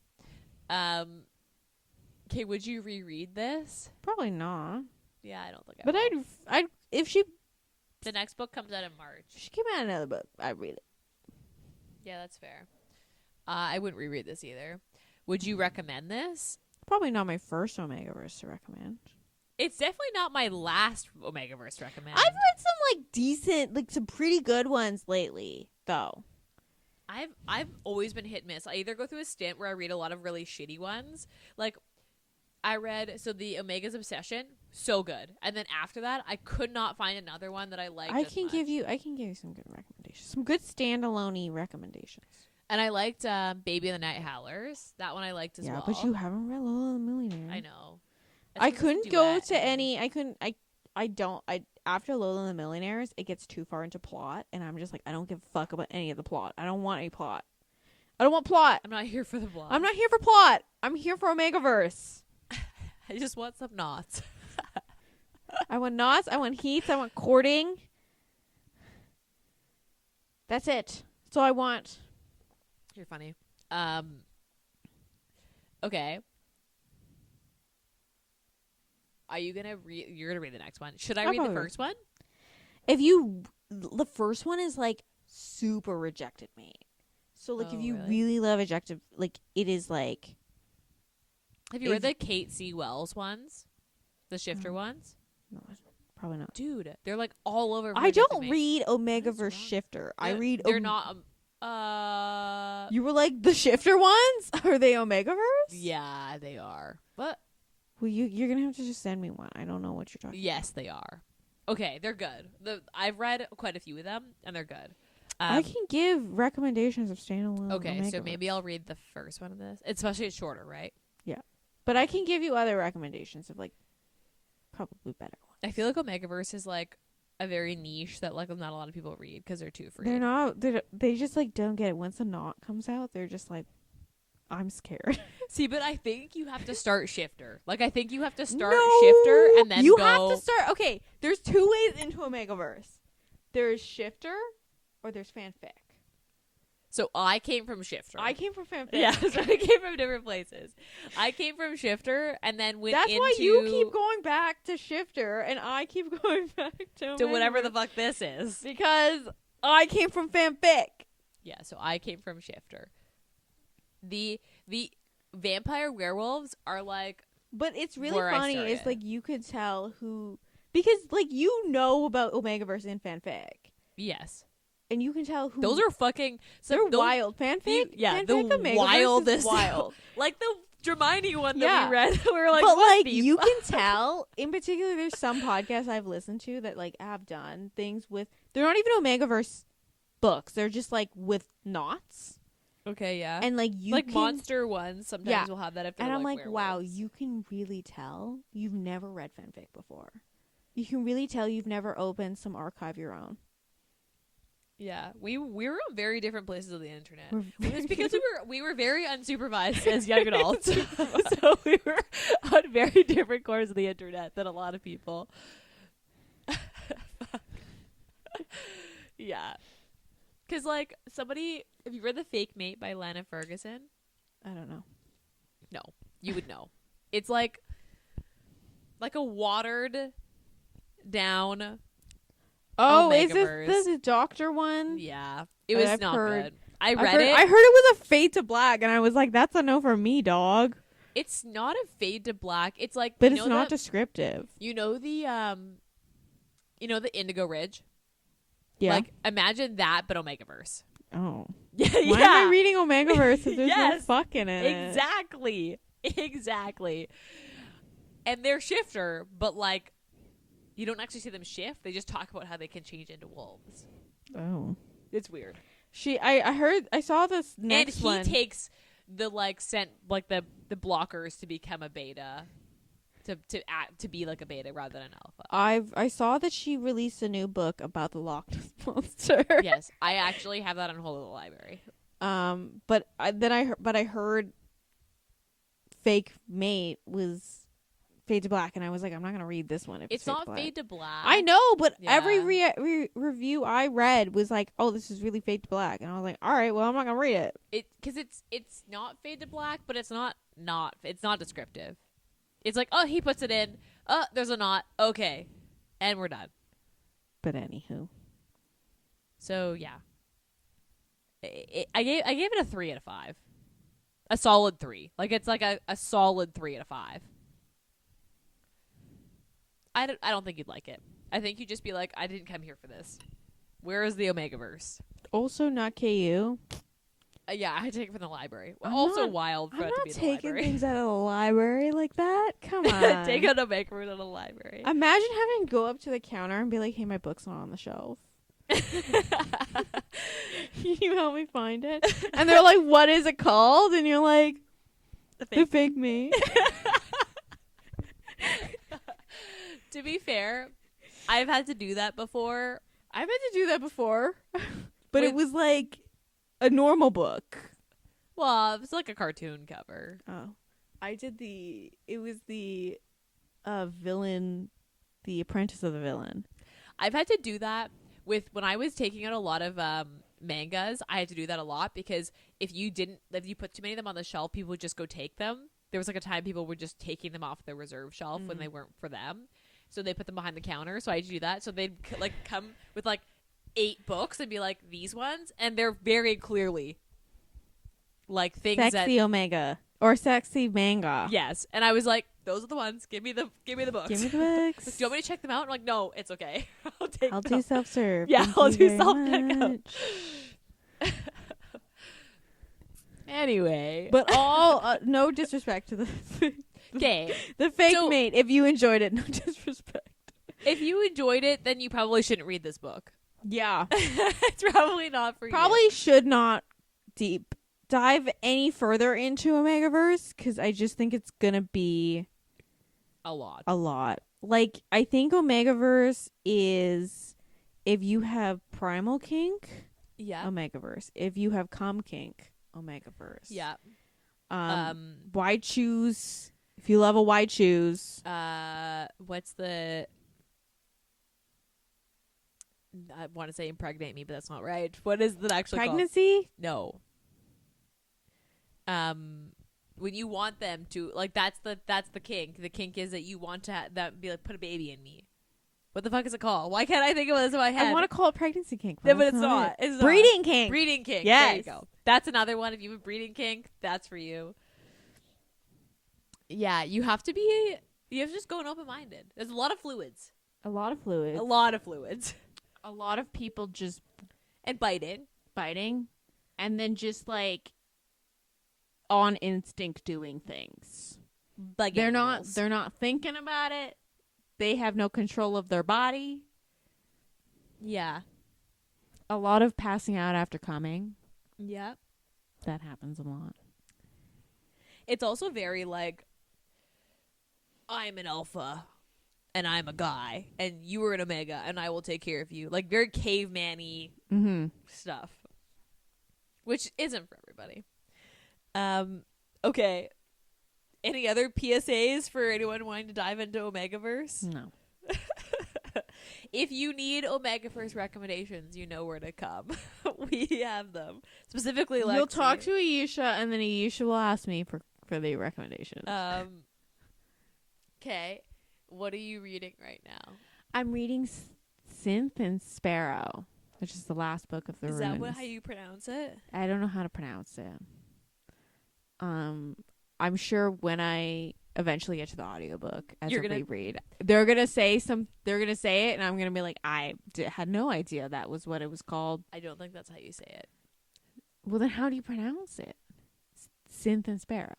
Okay, would you reread this? Probably not. Yeah, I don't think I But will. I'd if she The next book comes out in March. came out another book, I'd read it. Yeah, that's fair. I wouldn't reread this either. Would you recommend this? Probably not my first Omegaverse to recommend. It's definitely not my last Omegaverse recommend. I've read some like decent, like some pretty good ones lately, though. I've always been hit and miss. I either go through a stint where I read a lot of really shitty ones, like I read the Omega's Obsession, so good, and then after that, I could not find another one that I liked. I can give you some good recommendations, some good standalone recommendations. And I liked Baby and the Night Howlers. That one I liked as well. Yeah, but you haven't read Lola the Millionaire. I know. I couldn't go to any. I couldn't. I don't. After Lola and the Millionaires, it gets too far into plot, and I'm just like, I don't give a fuck about any of the plot. I don't want any plot. I don't want plot. I'm not here for the plot. I'm not here for plot. I'm here for Omegaverse. I just want some knots. I want knots. I want heats. I want courting. That's it. That's all I want. You're funny. Okay. Are you gonna read? You're gonna read the next one. Should I read the first one? The first one is like super rejected me. So like, if you really love rejected, like it is like. Have you read the Kate C. Wells ones? The Shifter ones? No, probably not. Dude, they're like all over. I don't read Omegaverse Shifter. I read. They're not. You were like the Shifter ones? Are they Omegaverse? Yeah, they are. But well, you're gonna have to just send me one. I don't know what you're talking. Yes, they are. Okay, they're good. I've read quite a few of them, and they're good. I can give recommendations of standalone. Okay, Omegaverse. so maybe I'll read the first one of this. Especially it's shorter, right? Yeah, but I can give you other recommendations of like probably better ones. I feel like Omegaverse is like a very niche that like not a lot of people read because they're too free. They're not. They just like don't get it. Once a knot comes out, they're just like, I'm scared. See, but I think you have to start Shifter. Like, I think you have to start No, Shifter and then you go. have to start. Okay, there's two ways into Omegaverse. There's Shifter, or there's fanfic. So I came from Shifter. I came from fanfic. Yeah, so I came from different places. I came from Shifter and then went That's into... why you keep going back to Shifter, and I keep going back to whatever the fuck this is. Because I came from fanfic. Yeah, so I came from Shifter. The vampire werewolves are like... But it's really where I funny. started. It's like you could tell who... Because, like, you know about Omegaverse in fanfic. Yes. And you can tell who... Those are fucking... They're wild. Fanfic? Yeah, fanfic the Omegaverse wildest. is wild. Like the Dramini one that we read. We were like, but, what like, you can tell... In particular, there's some podcasts I've listened to that, like, have done things with... They're not even Omegaverse books. They're just, like, with knots. Okay, yeah. And, like, you like can... monster ones sometimes will have that if they're and I'm like, werewolves. wow, you can really tell you've never read fanfic before. You can really tell you've never opened some archive your own. Yeah, we were on very different places of the internet. It's because we were very unsupervised as young adults, so we were on very different cores of the internet than a lot of people. Yeah, because like somebody, have you read The Fake Mate by Lana Ferguson? I don't know. No, you would know. It's like a watered down. Oh, Omegaverse. is this the doctor one? Yeah, it was not good. I read it. I heard it was a fade to black, and I was like, "That's a no for me, dog." It's not a fade to black. It's like, but it's not descriptive. You know the Indigo Ridge. Yeah. Like imagine that, but Omegaverse. Oh. Yeah. Why am I reading Omegaverse if there's no fucking in it? Exactly. And they're Shifter, but like. You don't actually see them shift. They just talk about how they can change into wolves. Oh. It's weird. I saw this next one. And he takes the the blockers to become a beta. To be like a beta rather than an alpha. I saw that she released a new book about the Loch Ness Monster. Yes. I actually have that on hold of the library. But I heard Fake Mate was Fade to Black, and I was like, I'm not gonna read this one. If it's not Fade to Black. I know, but every review I read was like, "Oh, this is really Fade to Black," and I was like, "All right, well, I'm not gonna read it." Because it's not Fade to Black, but it's not descriptive. It's like, oh, he puts it in. Oh, there's a knot. Okay, and we're done. But anywho, so yeah, I gave it a 3 out of 5, a solid 3. Like it's like a solid 3 out of 5. I don't think you'd like it. I think you'd just be like, I didn't come here for this. Where is the Omegaverse? Also not KU. Yeah, I take it from the library. I'm Also not- wild for I'm it to not be in the taking library. things out of the library like that. Come on. Take out a Omegaverse out of the library. Imagine having to go up to the counter and be like, "Hey, my book's not on the shelf. Can you help me find it?" And they're like, "What is it called?" And you're like, "The fake me." To be fair, I've had to do that before. I've had to do that before, but it With- was like a normal book. Well, it's like a cartoon cover. Oh, I did it was the villain, the apprentice of the villain. I've had to do that with when I was taking out a lot of mangas. I had to do that a lot because if you put too many of them on the shelf, people would just go take them. There was like a time people were just taking them off the reserve shelf when they weren't for them. So they put them behind the counter. So I had to do that. So they'd like come with like 8 books and be like, these ones. And they're very clearly like things Sexy Omega or sexy manga. Yes. And I was like, those are the ones. Give me the books. Give me the books. Do you want me to check them out? I'm like, no, it's okay. I'll do self-serve. Yeah, Thank I'll you do very self-checkout. much. Anyway. But all no disrespect to the Okay. the fake So- mate. If you enjoyed it, no disrespect. If you enjoyed it, then you probably shouldn't read this book. Yeah, It's probably not for you. probably should not deep dive any further into Omegaverse because I just think it's gonna be A lot. a lot. Like I think Omegaverse is if you have primal kink, Yeah. Omegaverse. If you have com kink, Omegaverse. Yeah. Wide shoes. If you love a wide shoes, What's the... I want to say impregnate me, but that's not right. What is that actually pregnancy. called? No. When you want them to, like, that's the kink. The kink is that you want to that be like, put a baby in me. What the fuck is it called? Why can't I think of this in my head? I want to call it pregnancy kink, Yeah, but that's it's not. it. It's not. Breeding kink. Breeding kink. Yes. There you go. That's another one. If you have a breeding kink, that's for you. Yeah, you have to just go open-minded. There's a lot of fluids. A lot of fluids. A lot of fluids. A lot of people just And biting. and then just like on instinct doing things. Like They're animals. not thinking about it. They have no control of their body. Yeah. A lot of passing out after coming. Yeah. That happens a lot. It's also very like, I'm an alpha and I'm a guy and you are an omega and I will take care of you. Like very caveman-y stuff. Which isn't for everybody. Okay. Any other PSAs for anyone wanting to dive into Omegaverse? No. If you need Omegaverse recommendations, you know where to come. We have them. Specifically, Lexi. You'll talk to Ayesha and then Ayesha will ask me for the recommendations. Okay. What are you reading right now? I'm reading Synth and Sparrow, which is the last book of the Is runes. that how you pronounce it? I don't know how to pronounce it. I'm sure when I eventually get to the audiobook as You're a gonna- reread, they're gonna say it, and I'm gonna be like, had no idea that was what it was called. I don't think that's how you say it. Well, then how do you pronounce it? Synth and Sparrow.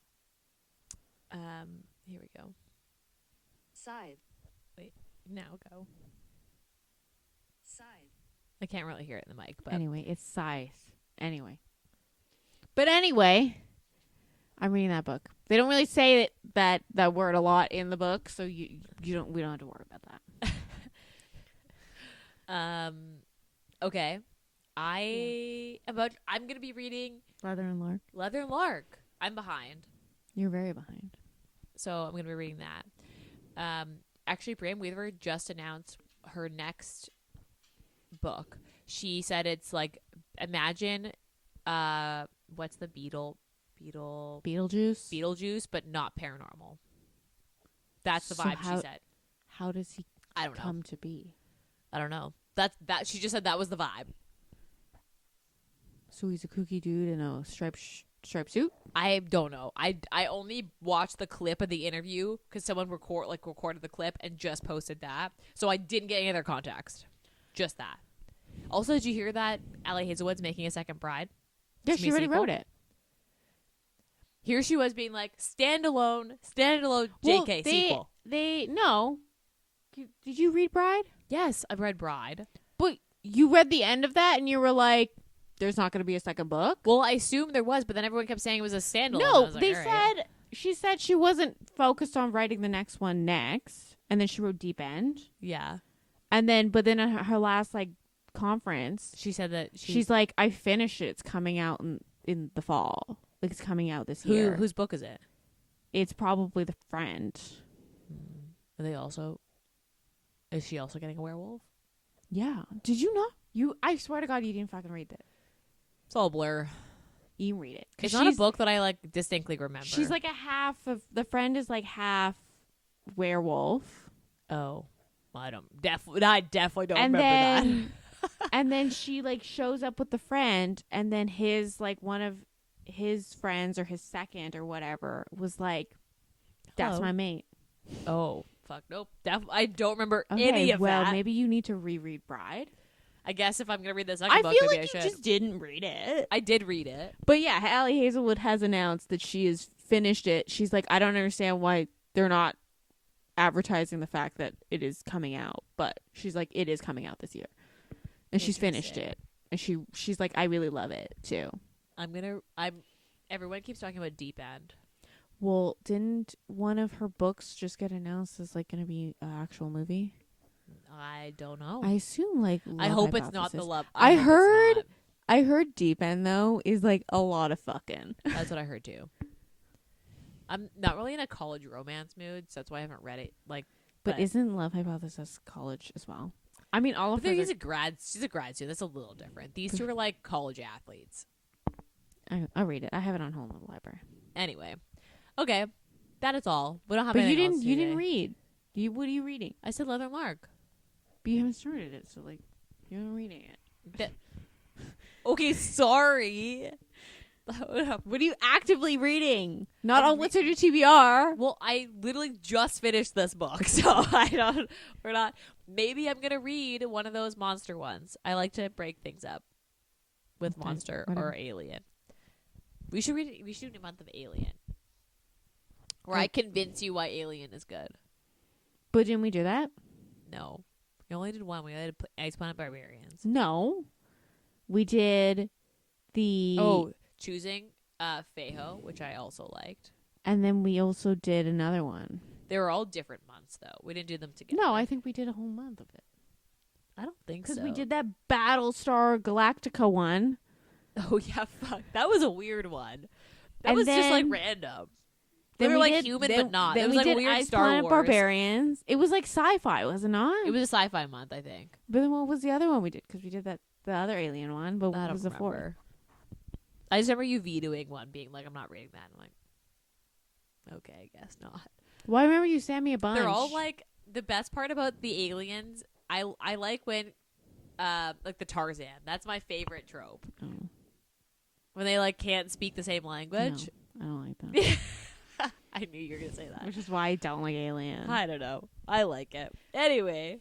Here we go. Scythe. Now go. Scythe. I can't really hear it in the mic, but Anyway, it's scythe. Anyway, I'm reading that book. They don't really say that word a lot in the book, so we don't have to worry about that. Okay. I'm gonna be reading Leather and Lark. Leather and Lark. I'm behind, You're very behind. so I'm gonna be reading that. Actually, Bram Weaver just announced her next book. She said it's like, imagine, what's the Beetlejuice, but not paranormal. That's the So vibe she said. How does he I don't know. come to be? I don't know. That she just said that was the vibe. So he's a kooky dude in a striped suit? I don't know. I only watched the clip of the interview because someone recorded the clip and just posted that. So I didn't get any other context. Just that. Also, did you hear that Allie Hazelwood's making a second bride? Yeah, To be she a already sequel? wrote it. Here she was being like, standalone, JK Well, sequel. No. Did you read Bride? Yes, I've read Bride. But you read the end of that and you were like, there's not going to be a second book? Well, I assumed there was, but then everyone kept saying it was a standalone. I No, was like, they all right. said, she said she wasn't focused on writing the next one next. And then she wrote Deep End. Yeah. And then, but then at her last, like, conference, She said that she's like, I finished it. It's coming out in the fall. Like, it's coming out this year. Whose book is it? It's probably The Friend. Are they also... Is she also getting a werewolf? Yeah. Did you not? I swear to God, you didn't fucking read that. It's all a blur. You can read it. It's not a book that I, like, distinctly remember. She's like a half of... The Friend is like half werewolf. Oh. Well, I definitely don't And remember then, that. and then she, like, shows up with the friend, and then his, like, one of his friends or his second or whatever was like, that's Hello. my mate. Oh, fuck. Nope. I don't remember Okay, any of well, that. maybe you need to reread Bride. I guess if I'm going to read the second I book, feel maybe like I you should. just didn't read it. I did read it. But yeah, Allie Hazelwood has announced that she has finished it. She's like, I don't understand why they're not advertising the fact that it is coming out. But she's like, it is coming out this year. And she's finished Interesting. it. And she's like, I really love it too. Everyone keeps talking about Deep End. Well, didn't one of her books just get announced as like going to be an actual movie? I don't know. I assume like I Love hope it's not the Hypothesis. love. I hope it's heard- not. I heard Deep End though is like a lot of fucking. That's what I heard too. I'm not really in a college romance mood, so that's why I haven't read it. Like, But isn't Love Hypothesis college as well? I mean, all of but her. she's a grad student. That's a little different. These two are like college athletes. I'll read it. I have it on home in the library. Anyway, okay, that is all. We don't have. But you anything else didn't. You today. didn't read. What are you reading? I said Love and Mark. But you haven't started it, so like you're not reading it. Okay, sorry. What are you actively reading? Not on what's on your TBR. Well, I literally just finished this book, so we're not. Maybe I'm gonna read one of those monster ones. I like to break things up with Okay, monster whatever. or alien. We should do a month of Alien, where I convince you why Alien is good. But didn't we do that? No, we only did one. We did Ice Planet Barbarians. No, we did the. Choosing Feiho, which I also liked. And then we also did another one. They were all different months, though. We didn't do them together. No, I think we did a whole month of it. I don't think Because so. we did that Battlestar Galactica one. Oh yeah, fuck. That was a weird one. That And was just like then- random. They Then were we like did- human, then- but not. Then It was we like did weird Ice Star Planet Wars. Barbarians. It was like sci-fi, was it not? It was a sci-fi month, I think. But then what was the other one we did? Because we did the other alien one. But I what don't was the fourth? remember. I just remember you vetoing one, being like, "I'm not reading that." I'm like, okay, I guess not. Well, I remember you sent me a bunch. They're all like the best part about the aliens. I like when, like the Tarzan. That's my favorite trope. Oh, When they like can't speak the same language. no, I don't like that. I knew you were gonna say that. Which is why I don't like Alien. I don't know. I like it. Anyway,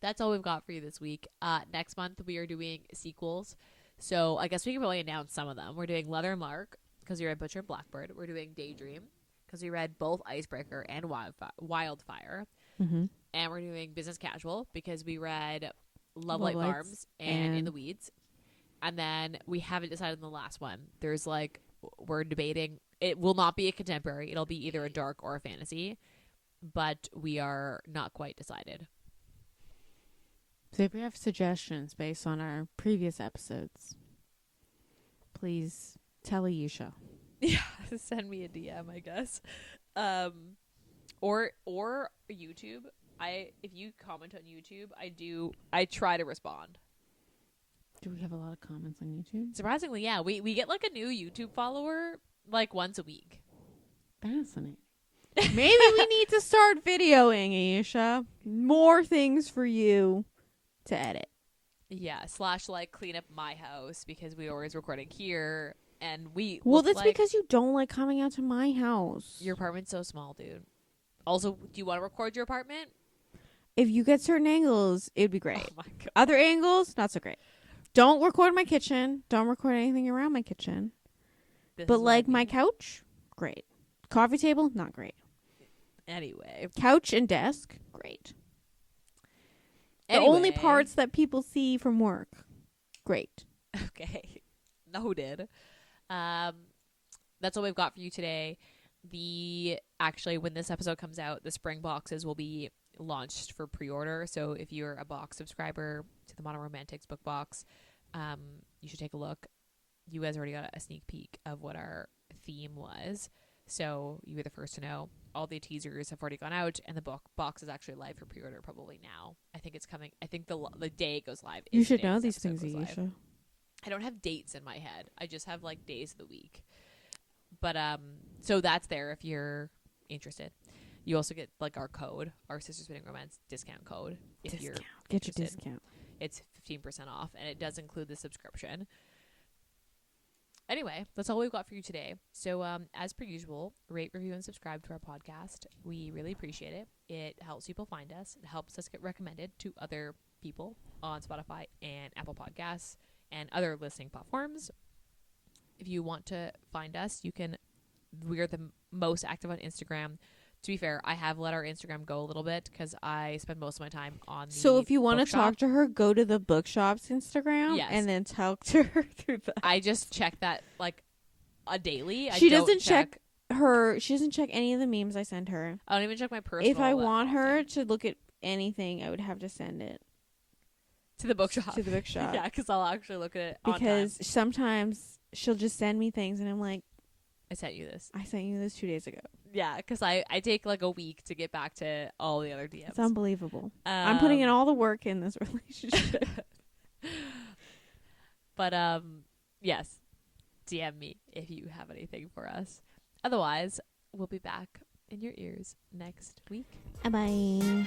that's all we've got for you this week. Next month we are doing sequels. So I guess we can probably announce some of them. We're doing Leather and Mark because we read Butcher and Blackbird. We're doing Daydream because we read both Icebreaker and Wildfire. Mm-hmm. And we're doing Business Casual because we read Love Light Lights Farms and In and- the Weeds. And then we haven't decided on the last one. There's like, we're debating. It will not be a contemporary. It'll be either a dark or a fantasy. But we are not quite decided. So if you have suggestions based on our previous episodes, please tell Ayesha. Yeah, send me a DM, I guess. Or YouTube. If you comment on YouTube, I try to respond. Do we have a lot of comments on YouTube? Surprisingly, yeah, we get like a new YouTube follower like once a week. Fascinating. Maybe we need to start videoing, Ayesha. More things for you to edit. Yeah, / like clean up my house because we always recording here and we Well, look that's like, because you don't like coming out to my house. your apartment's so small, dude. Also, do you want to record your apartment? If you get certain angles, it'd be great. Oh my god. Other angles, not so great. Don't record my kitchen. Don't record anything around my kitchen. This But is what I like my mean. couch, great. Coffee table, not great. Anyway. Couch and desk, great. The only Anyway. parts that people see from work, great. Okay. Noted. That's all we've got for you today. Actually, when this episode comes out, the spring boxes will be launched for pre-order. So if you're a box subscriber to the Modern Romantics book box, you should take a look. You guys already got a sneak peek of what our theme was, so you were the first to know. All the teasers have already gone out, and the book box is actually live for pre-order probably now. I think it's coming. I think the day it goes live. You is the should day know this these episode things, goes live. Ayesha. I don't have dates in my head. I just have like days of the week. But so that's there if you're interested. You also get like our code, our Sister Spinning Romance discount code. If you're Get your interested. discount. It's 15% off, and it does include the subscription. Anyway, that's all we've got for you today. So as per usual, rate, review, and subscribe to our podcast. We really appreciate it. It helps people find us. It helps us get recommended to other people on Spotify and Apple Podcasts and other listening platforms. If you want to find us, we're the most active on Instagram. To be fair, I have let our Instagram go a little bit because I spend most of my time on the So if you want to bookshop. talk to her, go to the bookshop's Instagram Yes. and then talk to her through that. I just check that like a daily. She I don't doesn't check she doesn't check any of the memes I send her. I don't even check my personal. If I that want her often. to look at anything, I would have to send it to the bookshop. to the bookshop. Yeah, because I'll actually look at it on time. Because sometimes she'll just send me things and I'm like, I sent you this. I sent you this 2 days ago. Yeah, because I take like a week to get back to all the other DMs. It's unbelievable. I'm putting in Um, all the work in this relationship. But yes, DM me if you have anything for us. Otherwise, we'll be back in your ears next week. Bye.